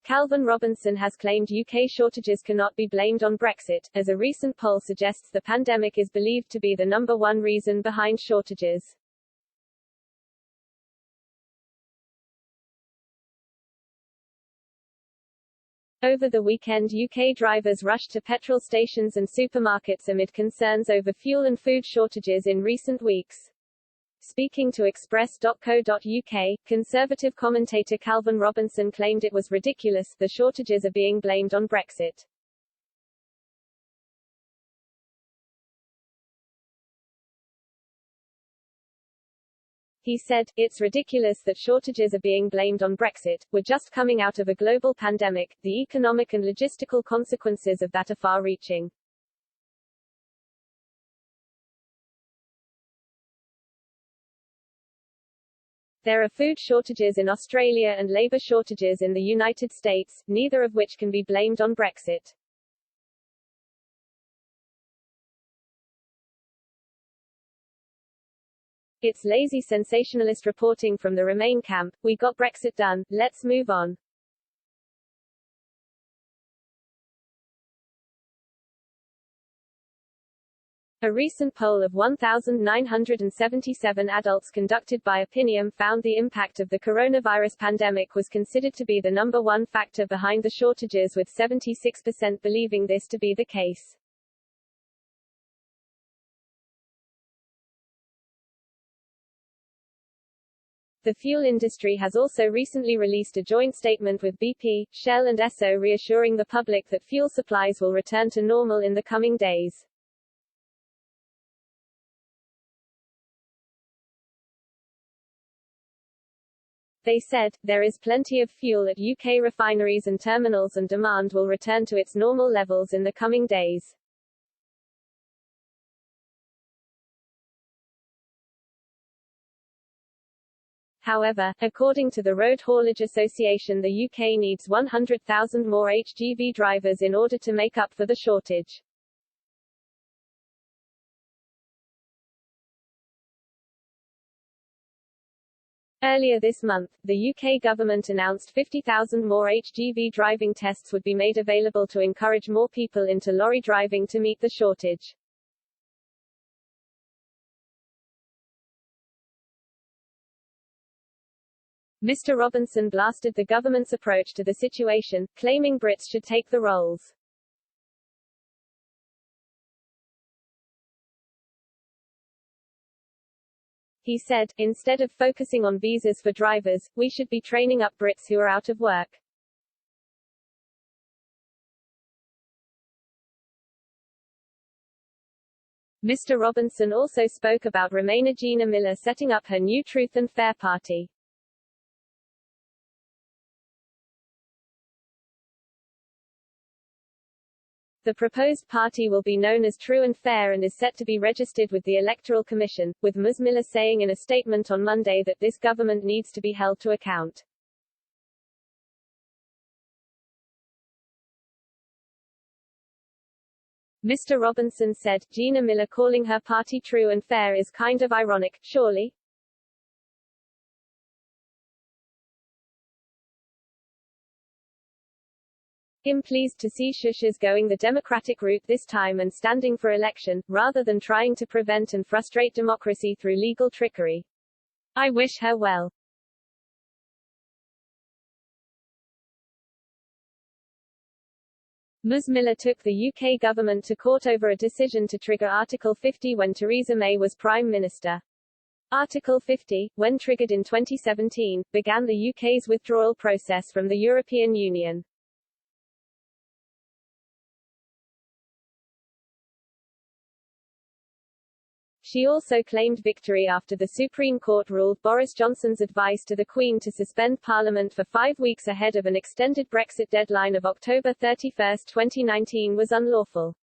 Calvin Robinson has claimed UK shortages cannot be blamed on Brexit, as a recent poll suggests the pandemic is believed to be the #1 reason behind shortages. Over the weekend, UK drivers rushed to petrol stations and supermarkets amid concerns over fuel and food shortages in recent weeks. Speaking to Express.co.uk, Conservative commentator Calvin Robinson claimed it was ridiculous, the shortages are being blamed on Brexit. He said, "It's ridiculous that shortages are being blamed on Brexit. We're just coming out of a global pandemic. The economic and logistical consequences of that are far-reaching." There are food shortages in Australia and labour shortages in the United States, neither of which can be blamed on Brexit. It's lazy sensationalist reporting from the Remain camp. We got Brexit done, let's move on. A recent poll of 1,977 adults conducted by Opinium found the impact of the coronavirus pandemic was considered to be the #1 factor behind the shortages, with 76% believing this to be the case. The fuel industry has also recently released a joint statement with BP, Shell and Esso reassuring the public that fuel supplies will return to normal in the coming days. They said, "There is plenty of fuel at UK refineries and terminals and demand will return to its normal levels in the coming days." However, according to the Road Haulage Association, the UK needs 100,000 more HGV drivers in order to make up for the shortage. Earlier this month, the UK government announced 50,000 more HGV driving tests would be made available to encourage more people into lorry driving to meet the shortage. Mr. Robinson blasted the government's approach to the situation, claiming Brits should take the roles. He said, "Instead of focusing on visas for drivers, we should be training up Brits who are out of work." Mr. Robinson also spoke about Remainer Gina Miller setting up her new Truth and Fair party. The proposed party will be known as True and Fair and is set to be registered with the Electoral Commission, with Ms. Miller saying in a statement on Monday that this government needs to be held to account. Mr. Robinson said, "Gina Miller calling her party True and Fair is kind of ironic, surely?" "I'm pleased to see Shush is going the democratic route this time and standing for election, rather than trying to prevent and frustrate democracy through legal trickery. I wish her well." Ms. Miller took the UK government to court over a decision to trigger Article 50 when Theresa May was Prime Minister. Article 50, when triggered in 2017, began the UK's withdrawal process from the European Union. She also claimed victory after the Supreme Court ruled Boris Johnson's advice to the Queen to suspend Parliament for 5 weeks ahead of an extended Brexit deadline of October 31, 2019 was unlawful.